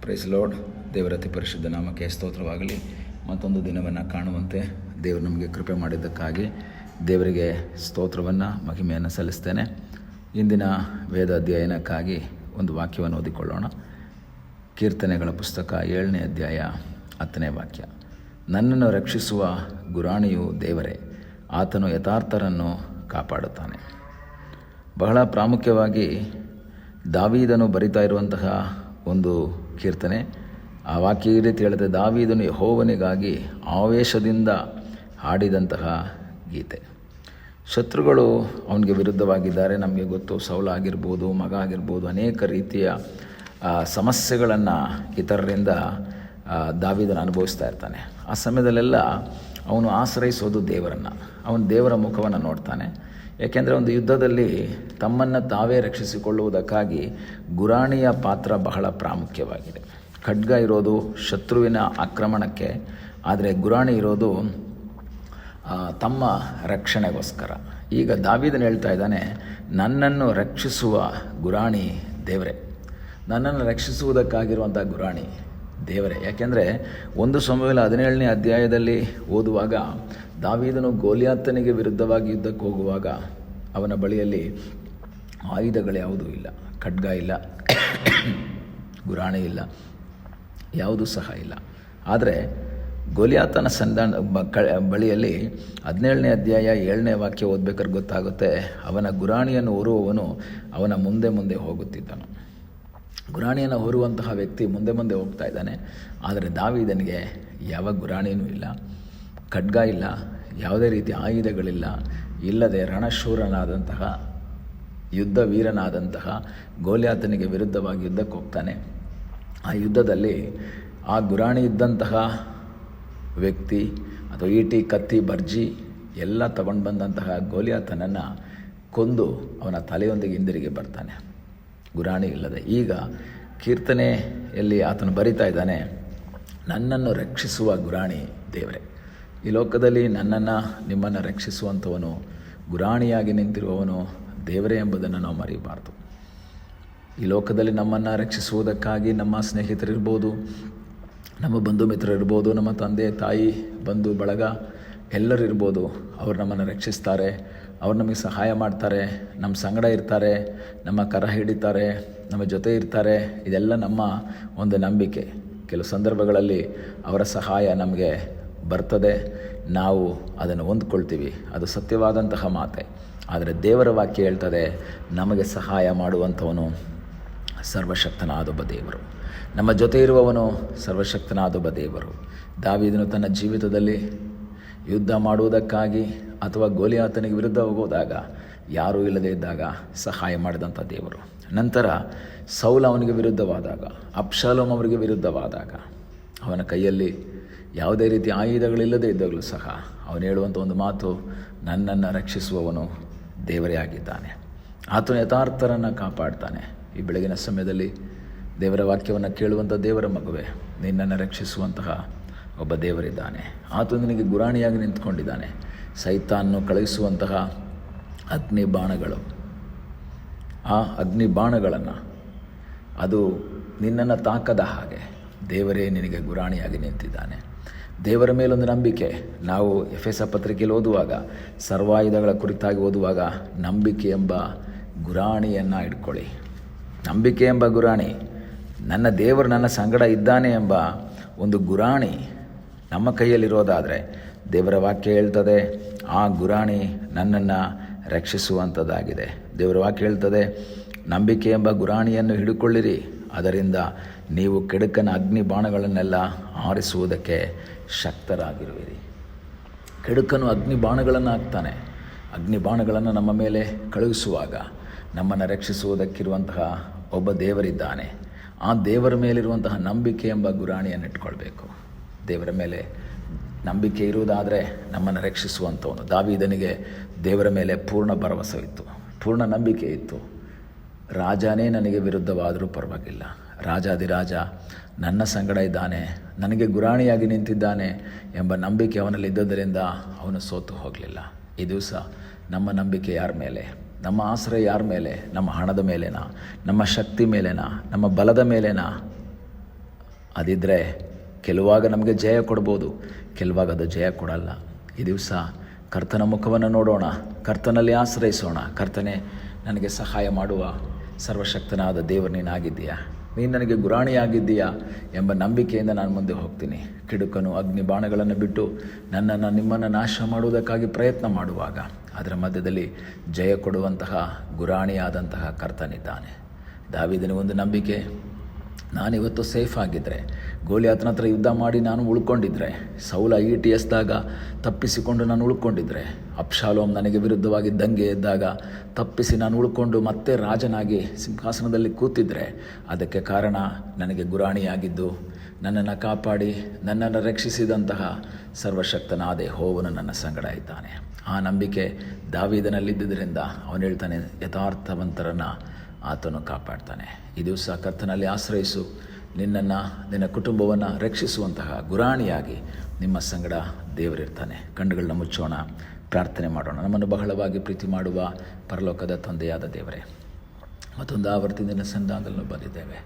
Price lord. ದೇವರ ಅತಿ ಪರಿಶುದ್ಧ ನಾಮಕ್ಕೆ ಸ್ತೋತ್ರವಾಗಲಿ. ಮತ್ತೊಂದು ದಿನವನ್ನು ಕಾಣುವಂತೆ ದೇವರು ನಮಗೆ ಕೃಪೆ ಮಾಡಿದ್ದಕ್ಕಾಗಿ ದೇವರಿಗೆ ಸ್ತೋತ್ರವನ್ನು ಮಹಿಮೆಯನ್ನು ಸಲ್ಲಿಸ್ತೇನೆ. ಇಂದಿನ ವೇದ ಅಧ್ಯಯನಕ್ಕಾಗಿ ಒಂದು ವಾಕ್ಯವನ್ನು ಓದಿಕೊಳ್ಳೋಣ. ಕೀರ್ತನೆಗಳ ಪುಸ್ತಕ 7ನೇ ಅಧ್ಯಾಯ 10ನೇ ವಾಕ್ಯ. ನನ್ನನ್ನು ರಕ್ಷಿಸುವ ಗುರಾಣಿಯು ದೇವರೇ, ಆತನು ಯಥಾರ್ಥರನ್ನು ಕಾಪಾಡುತ್ತಾನೆ. ಬಹಳ ಪ್ರಾಮುಖ್ಯವಾಗಿ ದಾವೀದನು ಬರಿತಾ ಇರುವಂತಹ ಒಂದು ಕೀರ್ತನೆ. ಆ ವಾಕ್ಯ ಈ ರೀತಿ ಹೇಳುತ್ತೆ: ದಾವೀದನು ಯೆಹೋವನಿಗಾಗಿ ಆವೇಶದಿಂದ ಹಾಡಿದಂತಹ ಗೀತೆ. ಶತ್ರುಗಳು ಅವನಿಗೆ ವಿರುದ್ಧವಾಗಿದ್ದಾರೆ. ನಮಗೆ ಗೊತ್ತು, ಸೌಲ ಆಗಿರ್ಬೋದು, ಮಗ ಆಗಿರ್ಬೋದು, ಅನೇಕ ರೀತಿಯ ಸಮಸ್ಯೆಗಳನ್ನು ಇತರರಿಂದ ದಾವೀದನು ಅನುಭವಿಸ್ತಾ ಇರ್ತಾನೆ. ಆ ಸಮಯದಲ್ಲೆಲ್ಲ ಅವನು ಆಶ್ರಯಿಸೋದು ದೇವರನ್ನು. ಅವನು ದೇವರ ಮುಖವನ್ನು ನೋಡ್ತಾನೆ. ಏಕೆಂದರೆ ಒಂದು ಯುದ್ಧದಲ್ಲಿ ತಮ್ಮನ್ನು ತಾವೇ ರಕ್ಷಿಸಿಕೊಳ್ಳುವುದಕ್ಕಾಗಿ ಗುರಾಣಿಯ ಪಾತ್ರ ಬಹಳ ಪ್ರಾಮುಖ್ಯವಾಗಿದೆ. ಖಡ್ಗ ಇರೋದು ಶತ್ರುವಿನ ಆಕ್ರಮಣಕ್ಕೆ, ಆದರೆ ಗುರಾಣಿ ಇರೋದು ತಮ್ಮ ರಕ್ಷಣೆಗೋಸ್ಕರ. ಈಗ ದಾವೀದನು ಹೇಳ್ತಾ ಇದ್ದಾನೆ, ನನ್ನನ್ನು ರಕ್ಷಿಸುವ ಗುರಾಣಿ ದೇವರೇ. ನನ್ನನ್ನು ರಕ್ಷಿಸುವುದಕ್ಕಾಗಿರುವಂಥ ಗುರಾಣಿ ದೇವರೇ. ಯಾಕೆಂದರೆ 1 ಸಮುವೇಲ 17ನೇ ಅಧ್ಯಾಯದಲ್ಲಿ ಓದುವಾಗ ದಾವೀದನು ಗೋಲಿಯಾತನಿಗೆ ವಿರುದ್ಧವಾಗಿ ಯುದ್ಧಕ್ಕೆ ಹೋಗುವಾಗ ಅವನ ಬಳಿಯಲ್ಲಿ ಆಯುಧಗಳ್ಯಾವುದೂ ಇಲ್ಲ. ಖಡ್ಗ ಇಲ್ಲ, ಗುರಾಣಿ ಇಲ್ಲ, ಯಾವುದೂ ಸಹ ಇಲ್ಲ. ಆದರೆ ಗೋಲಿಯಾತನ ಬಳಿಯಲ್ಲಿ 17ನೇ ಅಧ್ಯಾಯ 7ನೇ ವಾಕ್ಯ ಓದಬೇಕಾದ್ರೆ ಗೊತ್ತಾಗುತ್ತೆ, ಅವನ ಗುರಾಣಿಯನ್ನು ಹೊರುವವನು ಅವನ ಮುಂದೆ ಮುಂದೆ ಹೋಗುತ್ತಿದ್ದನು. ಗುರಾಣಿಯನ್ನು ಹೊರುವಂತಹ ವ್ಯಕ್ತಿ ಮುಂದೆ ಮುಂದೆ ಹೋಗ್ತಾ ಇದ್ದಾನೆ. ಆದರೆ ದಾವೀದನಿಗೆ ಯಾವ ಗುರಾಣಿಯೂ ಇಲ್ಲ, ಖಡ್ಗ ಇಲ್ಲ, ಯಾವುದೇ ರೀತಿಯ ಆಯುಧಗಳಿಲ್ಲ. ಇಲ್ಲದೆ ರಣಶೂರನಾದಂತಹ ಯುದ್ಧ ವೀರನಾದಂತಹ ಗೋಲಿಯಾತನಿಗೆ ವಿರುದ್ಧವಾಗಿ ಯುದ್ಧಕ್ಕೆ ಹೋಗ್ತಾನೆ. ಆ ಯುದ್ಧದಲ್ಲಿ ಆ ಗುರಾಣಿ ಇದ್ದಂತಹ ವ್ಯಕ್ತಿ ಅಥವಾ ಈಟಿ, ಕತ್ತಿ, ಬರ್ಜಿ ಎಲ್ಲ ತಗೊಂಡು ಬಂದಂತಹ ಗೋಲಿಯಾತನನ್ನು ಕೊಂದು ಅವನ ತಲೆಯೊಂದಿಗೆ ಹಿಂದಿರುಗಿ ಬರ್ತಾನೆ, ಗುರಾಣಿ ಇಲ್ಲದೆ. ಈಗ ಕೀರ್ತನೆಯಲ್ಲಿ ಆತನು ಬರಿತಾ ಇದ್ದಾನೆ, ನನ್ನನ್ನು ರಕ್ಷಿಸುವ ಗುರಾಣಿ ದೇವರೇ. ಈ ಲೋಕದಲ್ಲಿ ನನ್ನನ್ನು ನಿಮ್ಮನ್ನು ರಕ್ಷಿಸುವಂಥವನು, ಗುರಾಣಿಯಾಗಿ ನಿಂತಿರುವವನು ದೇವರೇ ಎಂಬುದನ್ನು ನಾವು ಮರೆಯಬಾರ್ದು. ಈ ಲೋಕದಲ್ಲಿ ನಮ್ಮನ್ನು ರಕ್ಷಿಸುವುದಕ್ಕಾಗಿ ನಮ್ಮ ಸ್ನೇಹಿತರಿರ್ಬೋದು, ನಮ್ಮ ಬಂಧು ಮಿತ್ರರಿರ್ಬೋದು, ನಮ್ಮ ತಂದೆ ತಾಯಿ ಬಂಧು ಬಳಗ ಎಲ್ಲರಿರ್ಬೋದು. ಅವರು ನಮ್ಮನ್ನು ರಕ್ಷಿಸ್ತಾರೆ, ಅವ್ರು ನಮಗೆ ಸಹಾಯ ಮಾಡ್ತಾರೆ, ನಮ್ಮ ಸಂಗಡ ಇರ್ತಾರೆ, ನಮ್ಮ ಕರ ಹಿಡಿತಾರೆ, ನಮ್ಮ ಜೊತೆ ಇರ್ತಾರೆ. ಇದೆಲ್ಲ ನಮ್ಮ ಒಂದು ನಂಬಿಕೆ. ಕೆಲವು ಸಂದರ್ಭಗಳಲ್ಲಿ ಅವರ ಸಹಾಯ ನಮಗೆ ಬರ್ತದೆ, ನಾವು ಅದನ್ನು ಹೊಂದ್ಕೊಳ್ತೀವಿ. ಅದು ಸತ್ಯವಾದಂತಹ ಮಾತೆ. ಆದರೆ ದೇವರ ವಾಕ್ಯ ಹೇಳ್ತದೆ, ನಮಗೆ ಸಹಾಯ ಮಾಡುವಂಥವನು ಸರ್ವಶಕ್ತನಾದೊಬ್ಬ ದೇವರು, ನಮ್ಮ ಜೊತೆ ಇರುವವನು ಸರ್ವಶಕ್ತನಾದೊಬ್ಬ ದೇವರು. ದಾವೀದನು ತನ್ನ ಜೀವಿತದಲ್ಲಿ ಯುದ್ಧ ಮಾಡುವುದಕ್ಕಾಗಿ ಅಥವಾ ಗೋಲಿಯಾತನಿಗೆ ವಿರುದ್ಧ ಹೋಗೋದಾಗ ಯಾರೂ ಇಲ್ಲದೇ ಇದ್ದಾಗ ಸಹಾಯ ಮಾಡಿದಂಥ ದೇವರು. ನಂತರ ಸೌಲ ಅವನಿಗೆ ವಿರುದ್ಧವಾದಾಗ, ಅಬ್ಷಾಲೋಮ್ ಅವರಿಗೆ ವಿರುದ್ಧವಾದಾಗ, ಅವನ ಕೈಯಲ್ಲಿ ಯಾವುದೇ ರೀತಿಯ ಆಯುಧಗಳಿಲ್ಲದೇ ಇದ್ದಾಗಲೂ ಸಹ ಅವನು ಹೇಳುವಂಥ ಒಂದು ಮಾತು, ನನ್ನನ್ನು ರಕ್ಷಿಸುವವನು ದೇವರೇ ಆಗಿದ್ದಾನೆ, ಆತನು ಯಥಾರ್ಥರನ್ನು ಕಾಪಾಡ್ತಾನೆ. ಈ ಬೆಳಗಿನ ಸಮಯದಲ್ಲಿ ದೇವರ ವಾಕ್ಯವನ್ನು ಕೇಳುವಂಥ ದೇವರ ಮಗುವೆ, ನಿನ್ನನ್ನು ರಕ್ಷಿಸುವಂತಹ ಒಬ್ಬ ದೇವರಿದ್ದಾನೆ. ಆತನು ನಿನಗೆ ಗುರಾಣಿಯಾಗಿ ನಿಂತ್ಕೊಂಡಿದ್ದಾನೆ. ಸೈತಾನನ್ನು ಕಳುಹಿಸುವಂತಹ ಅಗ್ನಿ ಬಾಣಗಳು, ಆ ಅಗ್ನಿ ಬಾಣಗಳನ್ನು ಅದು ನಿನ್ನನ್ನು ತಾಕದ ಹಾಗೆ ದೇವರೇ ನಿನಗೆ ಗುರಾಣಿಯಾಗಿ ನಿಂತಿದ್ದಾನೆ. ದೇವರ ಮೇಲೊಂದು ನಂಬಿಕೆ. ನಾವು ಎಫೆಸ ಪತ್ರಿಕೆಯಲ್ಲಿ ಓದುವಾಗ, ಸರ್ವಾಯುಧಗಳ ಕುರಿತಾಗಿ ಓದುವಾಗ, ನಂಬಿಕೆ ಎಂಬ ಗುರಾಣಿಯನ್ನು ಇಟ್ಕೊಳ್ಳಿ. ನಂಬಿಕೆ ಎಂಬ ಗುರಾಣಿ, ನನ್ನ ದೇವರು ನನ್ನ ಸಂಗಡ ಇದ್ದಾನೆ ಎಂಬ ಒಂದು ಗುರಾಣಿ ನಮ್ಮ ಕೈಯಲ್ಲಿರೋದಾದರೆ, ದೇವರ ವಾಕ್ಯ ಹೇಳ್ತದೆ, ಆ ಗುರಾಣಿ ನನ್ನನ್ನು ರಕ್ಷಿಸುವಂಥದ್ದಾಗಿದೆ. ದೇವರ ವಾಕ್ಯ ಹೇಳ್ತದೆ, ನಂಬಿಕೆ ಎಂಬ ಗುರಾಣಿಯನ್ನು ಹಿಡ್ಕೊಳ್ಳಿರಿ, ಅದರಿಂದ ನೀವು ಕೆಡುಕನ ಅಗ್ನಿ ಬಾಣಗಳನ್ನೆಲ್ಲ ಆರಿಸುವುದಕ್ಕೆ ಶಕ್ತರಾಗಿರುವಿರಿ. ಕೆಡುಕನು ಅಗ್ನಿ ಬಾಣಗಳನ್ನು ಹಾಕ್ತಾನೆ. ಅಗ್ನಿ ಬಾಣಗಳನ್ನು ನಮ್ಮ ಮೇಲೆ ಕಳುಹಿಸುವಾಗ ನಮ್ಮನ್ನು ರಕ್ಷಿಸುವುದಕ್ಕಿರುವಂತಹ ಒಬ್ಬ ದೇವರಿದ್ದಾನೆ. ಆ ದೇವರ ಮೇಲಿರುವಂತಹ ನಂಬಿಕೆ ಎಂಬ ಗುರಾಣಿಯನ್ನು ಇಟ್ಕೊಳ್ಬೇಕು. ದೇವರ ಮೇಲೆ ನಂಬಿಕೆ ಇರುವುದಾದರೆ ನಮ್ಮನ್ನು ರಕ್ಷಿಸುವಂಥವನು. ದಾವೀದನಿಗೆ ದೇವರ ಮೇಲೆ ಪೂರ್ಣ ಭರವಸೆ ಇತ್ತು, ಪೂರ್ಣ ನಂಬಿಕೆ ಇತ್ತು. ರಾಜನೇ ನನಗೆ ವಿರುದ್ಧವಾದರೂ ಪರವಾಗಿಲ್ಲ, ರಾಜಾದಿರಾಜ ನನ್ನ ಸಂಗಡ ಇದ್ದಾನೆ, ನನಗೆ ಗುರಾಣಿಯಾಗಿ ನಿಂತಿದ್ದಾನೆ ಎಂಬ ನಂಬಿಕೆ ಅವನಲ್ಲಿ ಇದ್ದದರಿಂದ ಅವನು ಸೋತು ಹೋಗಲಿಲ್ಲ. ಈ ದಿವಸ ನಮ್ಮ ನಂಬಿಕೆ ಯಾರ ಮೇಲೆ? ನಮ್ಮ ಆಶ್ರಯ ಯಾರ ಮೇಲೆ? ನಮ್ಮ ಹಣದ ಮೇಲೆನಾ? ನಮ್ಮ ಶಕ್ತಿ ಮೇಲೆನಾ? ನಮ್ಮ ಬಲದ ಮೇಲೆನಾ? ಅದಿದ್ದರೆ ಕೆಲವಾಗ ನಮಗೆ ಜಯ ಕೊಡ್ಬೋದು, ಕೆಲವಾಗ ಅದು ಜಯ ಕೊಡಲ್ಲ. ಈ ದಿವಸ ಕರ್ತನ ಮುಖವನ್ನು ನೋಡೋಣ, ಕರ್ತನಲ್ಲಿ ಆಶ್ರಯಿಸೋಣ. ಕರ್ತನೇ, ನನಗೆ ಸಹಾಯ ಮಾಡುವ ಸರ್ವಶಕ್ತನಾದ ದೇವರು ನೀನಾಗಿದ್ದೀಯಾ, ನೀನು ನನಗೆ ಗುರಾಣಿಯಾಗಿದ್ದೀಯಾ ಎಂಬ ನಂಬಿಕೆಯಿಂದ ನಾನು ಮುಂದೆ ಹೋಗ್ತೀನಿ. ಕಿಡುಕನು ಅಗ್ನಿ ಬಾಣಗಳನ್ನು ಬಿಟ್ಟು ನನ್ನನ್ನು ನಿಮ್ಮನ್ನು ನಾಶ ಮಾಡುವುದಕ್ಕಾಗಿ ಪ್ರಯತ್ನ ಮಾಡುವಾಗ ಅದರ ಮಧ್ಯದಲ್ಲಿ ಜಯ ಕೊಡುವಂತಹ ಗುರಾಣಿಯಾದಂತಹ ಕರ್ತನಿದ್ದಾನೆ. ದಾವೀದನಿಗೆ ಒಂದು ನಂಬಿಕೆ, ನಾನಿವತ್ತು ಸೇಫ್ ಆಗಿದ್ದರೆ, ಗೋಲಿಯಾತನ ಹತ್ರ ಯುದ್ಧ ಮಾಡಿ ನಾನು ಉಳ್ಕೊಂಡಿದ್ರೆ, ಸೌಲ ಈಟಿ ಎಸ್ದಾಗ ತಪ್ಪಿಸಿಕೊಂಡು ನಾನು ಉಳ್ಕೊಂಡಿದ್ರೆ, ಅಬ್ಷಾಲೋಮ್ ನನಗೆ ವಿರುದ್ಧವಾಗಿ ದಂಗೆ ಎದ್ದಾಗ ತಪ್ಪಿಸಿ ನಾನು ಉಳ್ಕೊಂಡು ಮತ್ತೆ ರಾಜನಾಗಿ ಸಿಂಹಾಸನದಲ್ಲಿ ಕೂತಿದ್ರೆ, ಅದಕ್ಕೆ ಕಾರಣ ನನಗೆ ಗುರಾಣಿಯಾಗಿದ್ದು ನನ್ನನ್ನು ಕಾಪಾಡಿ ನನ್ನನ್ನು ರಕ್ಷಿಸಿದಂತಹ ಸರ್ವಶಕ್ತನಾದ ಯೆಹೋವನು ನನ್ನ ಸಂಗಡ ಇದ್ದಾನೆ. ಆ ನಂಬಿಕೆ ದಾವೀದನಲ್ಲಿದ್ದರಿಂದ ಅವನು ಹೇಳ್ತಾನೆ, ಯಥಾರ್ಥವಂತರನ್ನು ಆತನು ಕಾಪಾಡ್ತಾನೆ. ಈ ದಿವಸ ಕರ್ತನಲ್ಲಿ ಆಶ್ರಯಿಸು, ನಿನ್ನನ್ನು ನಿನ್ನ ಕುಟುಂಬವನ್ನು ರಕ್ಷಿಸುವಂತಹ ಗುರಾಣಿಯಾಗಿ ನಿಮ್ಮ ಸಂಗಡ ದೇವರಿರ್ತಾನೆ. ಕಣ್ಣುಗಳನ್ನ ಮುಚ್ಚೋಣ, ಪ್ರಾರ್ಥನೆ ಮಾಡೋಣ. ನಮ್ಮನ್ನು ಬಹಳವಾಗಿ ಪ್ರೀತಿ ಮಾಡುವ ಪರಲೋಕದ ತಂದೆಯಾದ ದೇವರೇ, ಮತ್ತೊಂದು ಆವರ್ತಿ ನಿನ್ನ ಸನ್ನಿಧಾನದಲ್ಲಿ ಬಂದಿದ್ದೇವೆ.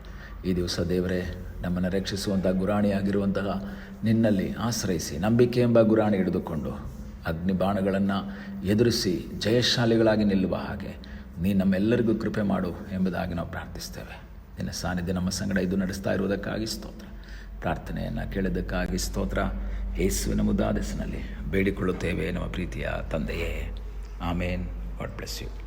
ಈ ದಿವಸ ದೇವರೇ, ನಮ್ಮನ್ನು ರಕ್ಷಿಸುವಂಥ ಗುರಾಣಿಯಾಗಿರುವಂತಹ ನಿನ್ನಲ್ಲಿ ಆಶ್ರಯಿಸಿ ನಂಬಿಕೆ ಎಂಬ ಗುರಾಣಿ ಹಿಡಿದುಕೊಂಡು ಅಗ್ನಿ ಬಾಣಗಳನ್ನು ಎದುರಿಸಿ ಜಯಶಾಲಿಗಳಾಗಿ ನಿಲ್ಲುವ ಹಾಗೆ ನೀ ನಮ್ಮೆಲ್ಲರಿಗೂ ಕೃಪೆ ಮಾಡು ಎಂಬುದಾಗಿ ನಾವು ಪ್ರಾರ್ಥಿಸ್ತೇವೆ. ನಿನ್ನ ಸಾನ್ನಿಧ್ಯ ನಮ್ಮ ಸಂಗಡ ಇದು ನಡೆಸ್ತಾ ಇರುವುದಕ್ಕಾಗಿ ಸ್ತೋತ್ರ. ಪ್ರಾರ್ಥನೆಯನ್ನು ಕೇಳಿದ್ದಕ್ಕಾಗಿ ಸ್ತೋತ್ರ. ಯೇಸುವಿನ ಮುದ್ದಾದ ಹೆಸರಿನಲ್ಲಿ ಬೇಡಿಕೊಳ್ಳುತ್ತೇವೆ ನಮ್ಮ ಪ್ರೀತಿಯ ತಂದೆಯೇ. ಆಮೇನ್. God bless you.